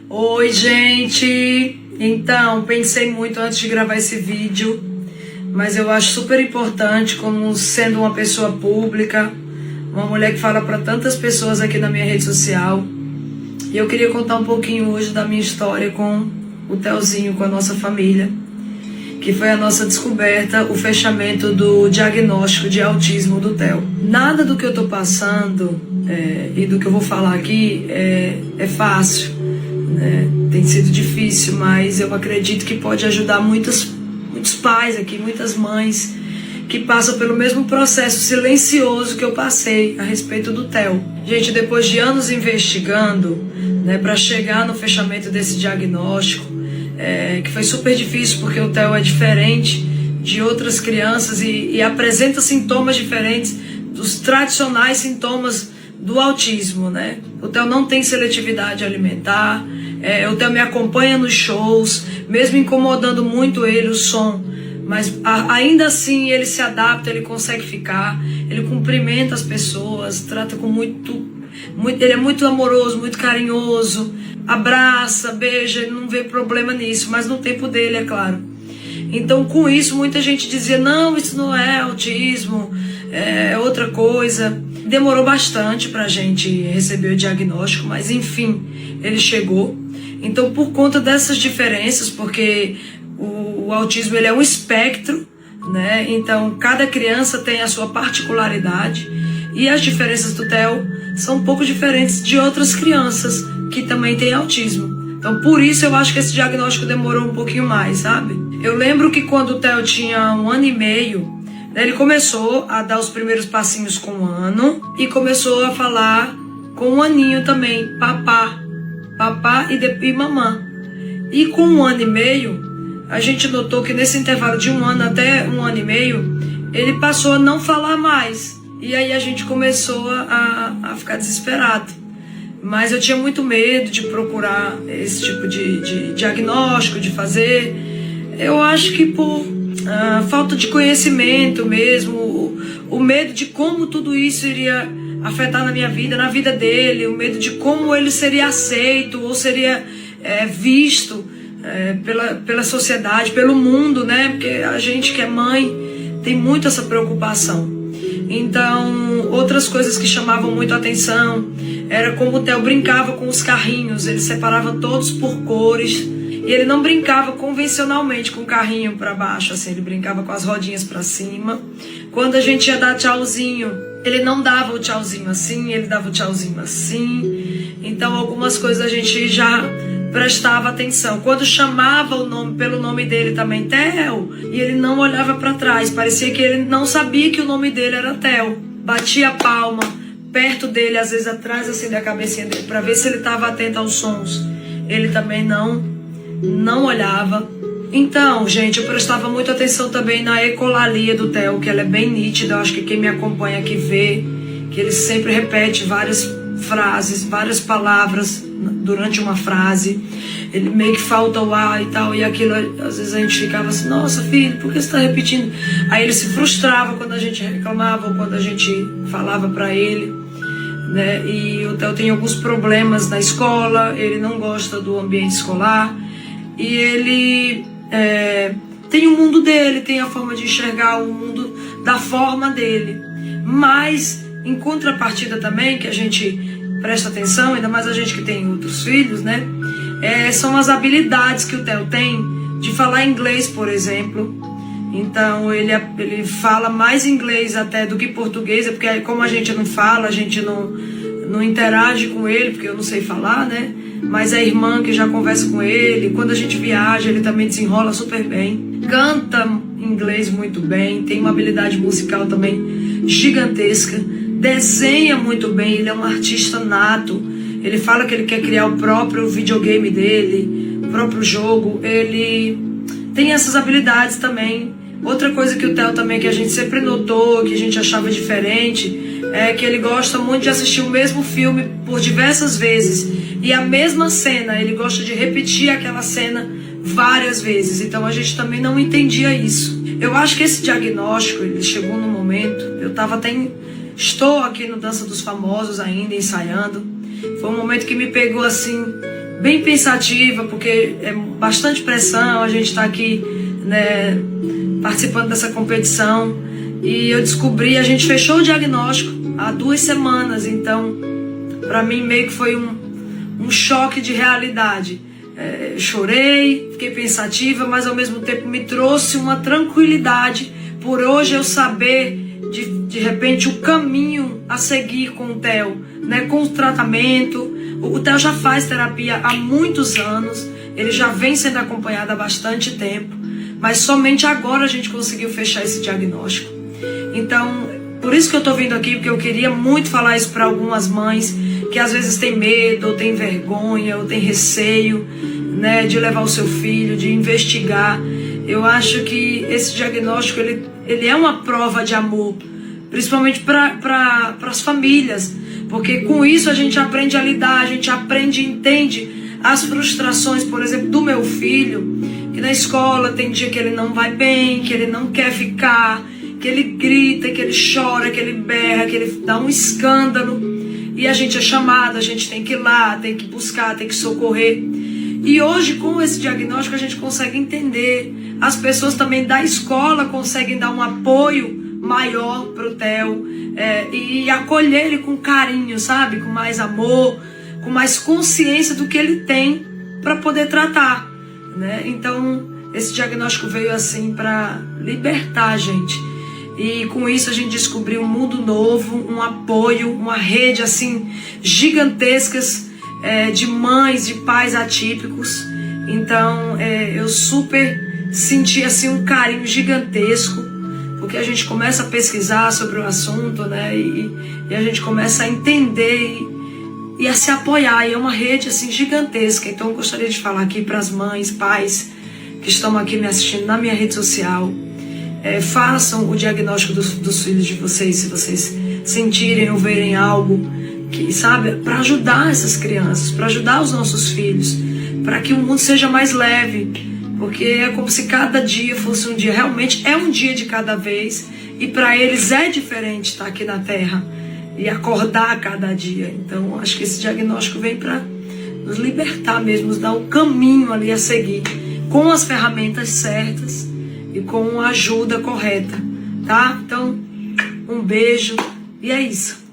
Oi, gente! Então, pensei muito antes de gravar esse vídeo, mas eu acho super importante, como sendo uma pessoa pública, uma mulher que fala para tantas pessoas aqui na minha rede social. E eu queria contar um pouquinho hoje da minha história com o Theozinho, com a nossa família, que foi a nossa descoberta, o fechamento do diagnóstico de autismo do Theo. Nada do que eu tô passando e do que eu vou falar aqui é fácil, né? Tem sido difícil, mas eu acredito que pode ajudar muitos pais aqui, muitas mães que passam pelo mesmo processo silencioso que eu passei a respeito do Theo. Gente, depois de anos investigando, né, para chegar no fechamento desse diagnóstico, que foi super difícil porque o Theo é diferente de outras crianças e apresenta sintomas diferentes dos tradicionais sintomas do autismo, né? O Theo não tem seletividade alimentar, o Theo me acompanha nos shows, mesmo incomodando muito ele o som, mas ainda assim ele se adapta, ele consegue ficar, ele cumprimenta as pessoas, trata com muito, ele é muito amoroso, muito carinhoso, abraça, beija, ele não vê problema nisso, mas no tempo dele, é claro. Então, com isso, muita gente dizia, não, isso não é autismo, é outra coisa. Demorou bastante pra gente receber o diagnóstico, mas enfim, ele chegou. Então, por conta dessas diferenças, porque o autismo ele é um espectro, né? Então, cada criança tem a sua particularidade e as diferenças do Theo são um pouco diferentes de outras crianças que também têm autismo. Então, por isso eu acho que esse diagnóstico demorou um pouquinho mais, sabe? Eu lembro que quando o Theo tinha 1 ano e meio, né, ele começou a dar os primeiros passinhos com 1 ano e começou a falar com 1 aninho também, papá e mamã. E com 1 ano e meio, a gente notou que nesse intervalo de 1 ano até 1 ano e meio, ele passou a não falar mais. E aí a gente começou a ficar desesperado. Mas eu tinha muito medo de procurar esse tipo de diagnóstico, de fazer. Eu acho que por falta de conhecimento mesmo, o medo de como tudo isso iria afetar na minha vida, na vida dele, o medo de como ele seria aceito ou seria visto pela sociedade, pelo mundo, né? Porque a gente que é mãe tem muito essa preocupação. Então, outras coisas que chamavam muito a atenção era como o Theo brincava com os carrinhos, ele separava todos por cores e ele não brincava convencionalmente com o carrinho para baixo, assim, ele brincava com as rodinhas para cima. Quando a gente ia dar tchauzinho, ele não dava o tchauzinho assim, ele dava o tchauzinho assim. Então, algumas coisas a gente já prestava atenção. Quando chamava o nome pelo nome dele também, Theo, e ele não olhava para trás, parecia que ele não sabia que o nome dele era Theo. Batia a palma perto dele, às vezes atrás assim da cabecinha dele, para ver se ele estava atento aos sons. Ele também não olhava. Então, gente, eu prestava muita atenção também na ecolalia do Theo, que ela é bem nítida. Eu acho que quem me acompanha aqui vê que ele sempre repete várias frases, várias palavras durante uma frase. Ele meio que falta o ar e tal, e aquilo, às vezes a gente ficava assim, nossa filho, por que você está repetindo? Aí ele se frustrava quando a gente reclamava ou quando a gente falava para ele, né? E o Theo tem alguns problemas na escola, ele não gosta do ambiente escolar e ele tem o mundo dele, tem a forma de enxergar o mundo da forma dele, mas em contrapartida também, que a gente presta atenção, ainda mais a gente que tem outros filhos, né? São as habilidades que o Theo tem de falar inglês, por exemplo. Então ele fala mais inglês até do que português, porque como a gente não fala, a gente não interage com ele, porque eu não sei falar, né? Mas a irmã que já conversa com ele, quando a gente viaja, ele também desenrola super bem. Canta inglês muito bem, tem uma habilidade musical também gigantesca. Desenha muito bem, ele é um artista nato. Ele fala que ele quer criar o próprio videogame dele, o próprio jogo. Ele tem essas habilidades também. Outra coisa que o Theo também, que a gente sempre notou, que a gente achava diferente, é que ele gosta muito de assistir o mesmo filme por diversas vezes. E a mesma cena, ele gosta de repetir aquela cena várias vezes. Então a gente também não entendia isso. Eu acho que esse diagnóstico, ele chegou no momento, estou aqui no Dança dos Famosos ainda, ensaiando. Foi um momento que me pegou assim, bem pensativa, porque é bastante pressão, a gente está aqui, né, participando dessa competição, e eu descobri, a gente fechou o diagnóstico há 2 semanas, então para mim meio que foi um choque de realidade. Chorei, fiquei pensativa, mas ao mesmo tempo me trouxe uma tranquilidade por hoje eu saber de repente o caminho a seguir com o Theo, né, com o tratamento. O Theo já faz terapia há muitos anos, ele já vem sendo acompanhado há bastante tempo, mas somente agora a gente conseguiu fechar esse diagnóstico. Então, por isso que eu tô vindo aqui, porque eu queria muito falar isso para algumas mães que às vezes tem medo, ou tem vergonha, ou tem receio, né, de levar o seu filho, de investigar. Eu acho que esse diagnóstico ele é uma prova de amor, principalmente para as famílias, porque com isso a gente aprende a lidar, a gente aprende e entende as frustrações, por exemplo, do meu filho, que na escola tem dia que ele não vai bem, que ele não quer ficar, que ele grita, que ele chora, que ele berra, que ele dá um escândalo, e a gente é chamado, a gente tem que ir lá, tem que buscar, tem que socorrer. E hoje, com esse diagnóstico, a gente consegue entender. As pessoas também da escola conseguem dar um apoio maior para o Theo, e acolher ele com carinho, sabe? Com mais amor, com mais consciência do que ele tem para poder tratar, né? Então, esse diagnóstico veio assim para libertar a gente. E com isso a gente descobriu um mundo novo, um apoio, uma rede assim gigantescas, de mães, de pais atípicos. Então eu super senti assim um carinho gigantesco, porque a gente começa a pesquisar sobre o assunto, né, e a gente começa a entender e a se apoiar, e é uma rede assim gigantesca. Então eu gostaria de falar aqui para as mães, pais que estão aqui me assistindo na minha rede social. Façam o diagnóstico dos filhos de vocês, se vocês sentirem ou verem algo que, sabe, para ajudar essas crianças, para ajudar os nossos filhos, para que o mundo seja mais leve, porque é como se cada dia fosse um dia, realmente é um dia de cada vez, e para eles é diferente estar aqui na Terra e acordar a cada dia. Então acho que esse diagnóstico vem para nos libertar mesmo, nos dar um caminho ali a seguir, com as ferramentas certas e com a ajuda correta, tá? Então, um beijo, e é isso.